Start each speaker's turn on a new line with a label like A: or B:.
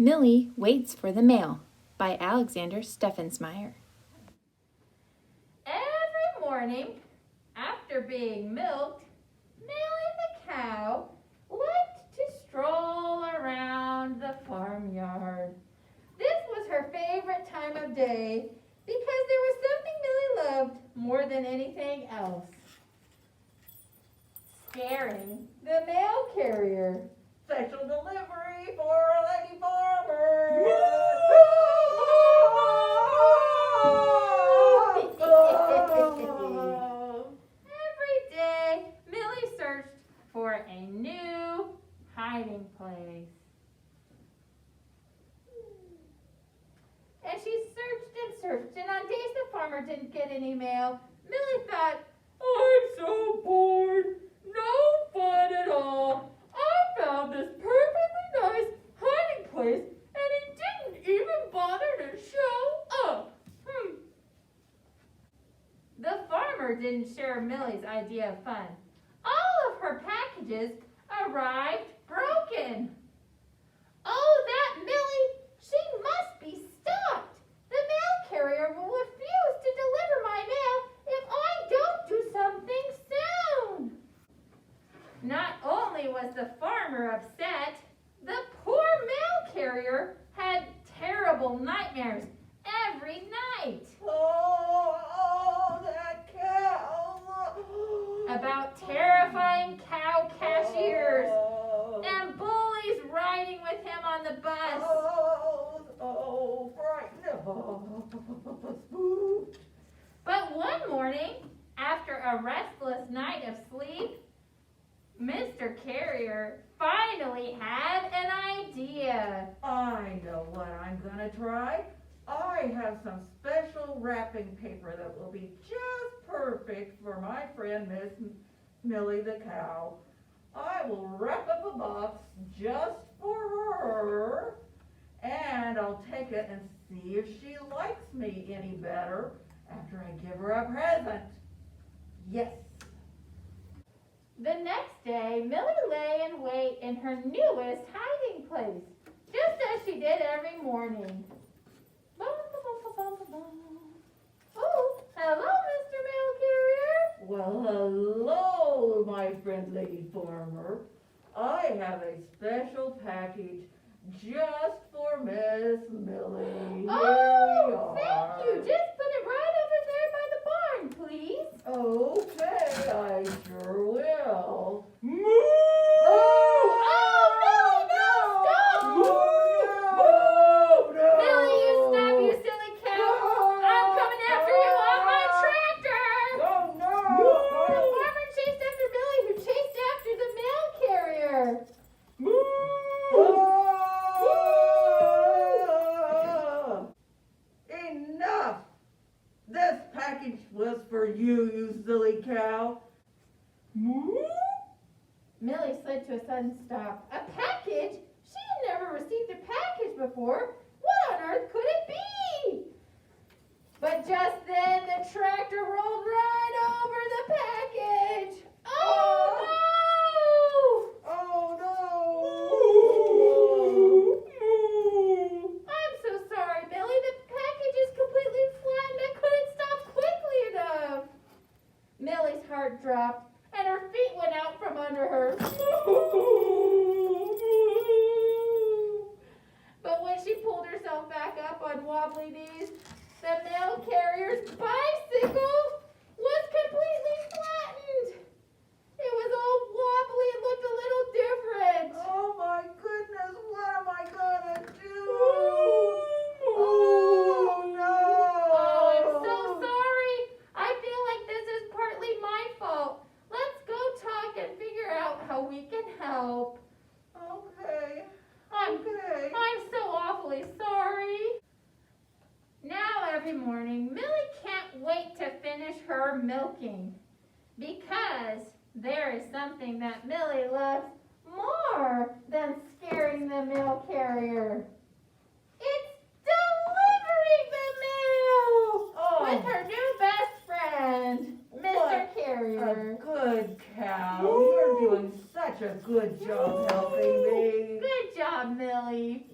A: Millie Waits for the Mail by Alexander Steffensmeier.
B: Every morning, after being milked, Millie the Cow liked to stroll around the farmyard. This was her favorite time of day because there was something Millie loved more than anything else: scaring the mail carrier. Special delivery for a lady farmer. Every day, Millie searched for a new hiding place. And she searched, and on days the farmer didn't get any mail, Millie thought, "I'm so bored, no fun at all. I found this perfectly nice hiding place, and he didn't even bother to show up." The farmer didn't share Millie's idea of fun. All of her packages arrived broken. "Oh, that Millie, she must be stopped. The mail carrier will refuse to deliver my mail if I don't do something soon." Not only was the farmer upset, the poor mail carrier had terrible nightmares every night. That cow. About terrifying cow cashiers and bullies riding with him on the bus. Frightened. But one morning, after a restless night of sleep, Mr. Carrier finally had an idea.
C: I know what I'm gonna try. I have some special wrapping paper that will be just perfect for my friend Miss Millie the Cow. I will wrap up a box just for her, and I'll take it and see if she likes me any better after I give her a present. Yes.
B: The next day, Millie lay in wait in her newest hiding place, just as she did every morning. Oh, hello, Mr. Mail Carrier.
C: Well, hello, my friend Lady Farmer. I have a special package just for Miss Millie.
B: Oh, thank you. Just put it right over there by the barn, please.
C: Okay, I sure will. Was for you, you silly cow.
B: Millie slid to a sudden stop. A package? She had never received a package before. What on earth could it be? But just then the tractor rolled right over the package. Oh no!
C: Oh
B: no! I'm so sorry, Millie. The package is completely flattened. I couldn't stop quickly enough. Millie's heart dropped and her feet went out from under her. But when she pulled herself back up on wobbly knees, the mail carrier's bicycle was completely flattened. It was all wobbly and looked a little different.
C: Oh my goodness, what am I gonna do? Oh no!
B: Oh, I'm so sorry. I feel like this is partly my fault. Let's go talk and figure out how we can help.
C: Okay.
B: I'm so awfully sorry. Now every morning, Millie can't wait to finish her milking because there is something that Millie loves more than scaring the mail carrier. It's delivering the mail with her new best friend, Mr. Carrier.
C: A good cow. You're doing such a good job helping me.
B: Good job, Millie.